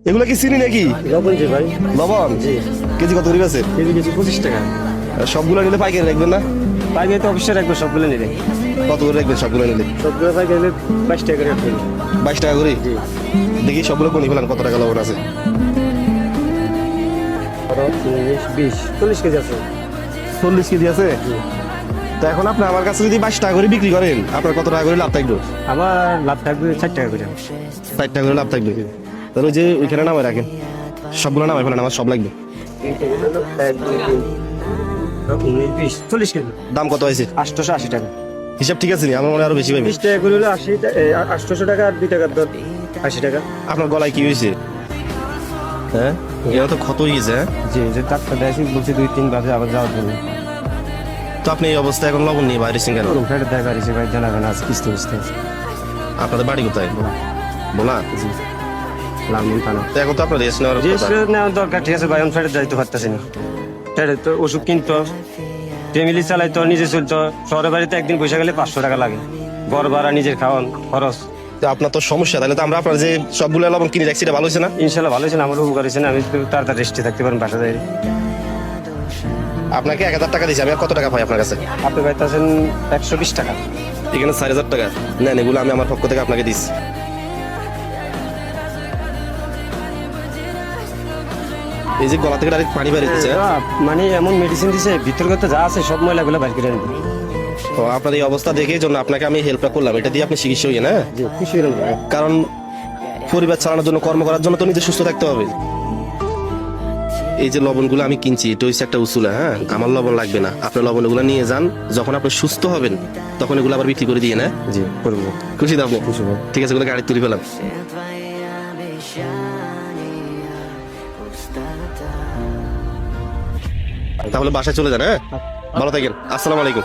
এগুলো কি চিনি নাকি? লবণ জি ভাই। লবণ কেজি কত করে আছে? কেজি 25 টাকা। সবগুলো নিলে পাইকারি রাখবেন না? পাইকারি তো অবশ্যই রাখবো, সবগুলো নিলে। কত করে রাখবেন সবগুলো নিলে? সবগুলো পাইকারি নিলে 22 টাকা করে রাখবেন। 22 টাকা করে। দেখি সবগুলো কোনি ফেলান, কত টাকা লবণ আছে? 20 40 কেজি আছে। 40 কেজি আছে। তো এখন আপনি আমার কাছে যদি 22 টাকা করে বিক্রি করেন, আপনার কত টাকা করে লাভ থাকবে? আমার লাভ থাকবে 4 টাকা করে। 60 টাকা করে লাভ থাকবে। তাহলে ওই যে ওইখানে নামায় রাখেন, সবগুলো নামায় ফেলেন, আমার সব লাগবে। 40 কেজি। দাম কত হয়েছে? 880 টাকা। হিসাব ঠিক আছে নি? আমার মনে হয় আরো বেশি পাইবে। 20 টাকা করে হলো 800 টাকা, আর 2 টাকার দর 80 টাকা। আপনার গলায় কি হয়েছে? হ্যাঁ, এটা তো ক্ষত হয়ে গেছে। হ্যাঁ, জি, যে ডাক্তার দেখাইছি, বলছে 2-3 বার আবার যাওয়ার জন্য। তো আপনি এই অবস্থায় এখন লবণ নিয়ে বাইরে কেন? ফেরত দেয় বাড়িছে ভাই, জানাবেন আজ কিস্তি বুঝতে। আপনাদের বাড়ি কোথায়? বলা। জি, লালমন থানা। তো এখন তো আপনার রেস্ট নেওয়ার যে কথা। নেওয়ার দরকার, ঠিক আছে ভাই, আমি ফেরত যাইতে পারতেছি না। ফেরত তো ওষুধ কিনতো, ফ্যামিলি চালাইতো, নিজে চলতো। শহরের বাড়িতে একদিন বসে গেলে 500 টাকা লাগে, ঘর ভাড়া, নিজের খাওয়ান খরচ। তো আপনার তো সমস্যা, তাহলে তো আমরা আপনার যে সবগুলো লবণ কিনে রাখছি, এটা ভালো হয়েছে না? ইনশাল্লাহ ভালো হয়েছে, আমার উপকার হয়েছে না। আমি তো তাড়াতাড়ি রেস্টে থাকতে পারেন বাসা যাই। আপনাকে 1000 টাকা দিয়েছি, আমি আর কত টাকা পাই আপনার কাছে? আপনি পাইতেছেন 120 টাকা। এখানে 4000 টাকা নেন, এগুলো আমি আমার পক্ষ থেকে আপনাকে দিচ্ছি। এই যে গলা থেকে ডাইরেক্ট পানি বের হচ্ছে। মানে এমন মেডিসিন দিছে, ভিতর করতে যা আছে সব ময়লাগুলো বাইর করে আনবে। তো আপনার এই অবস্থা দেখে জন্য আপনাকে আমি হেল্পটা করলাম, এটা দিয়ে আপনি চিকিৎসা হইয়ে না। জি, খুশি হলাম ভাই। কারণ পরিবার চালানোর জন্য, কর্ম করার জন্য তো নিজে সুস্থ থাকতে হবে। এই যে লবণগুলো আমি কিনছি, এটা হচ্ছে একটা উসুল। হ্যাঁ, আমার লবণ লাগবে না, আপনার লবণগুলো নিয়ে যান। যখন আপনি সুস্থ হবেন তখন এগুলো আবার বিক্রি করে দিয়ে না। জি, করবো। খুশি তো আপনি? খুশি ভাই। ঠিক আছে, এগুলো গাড়ি তুলে ফেলাম। তাহলে বাসায় চলে যান। হ্যাঁ, ভালো থাকেন। আসসালামু আলাইকুম।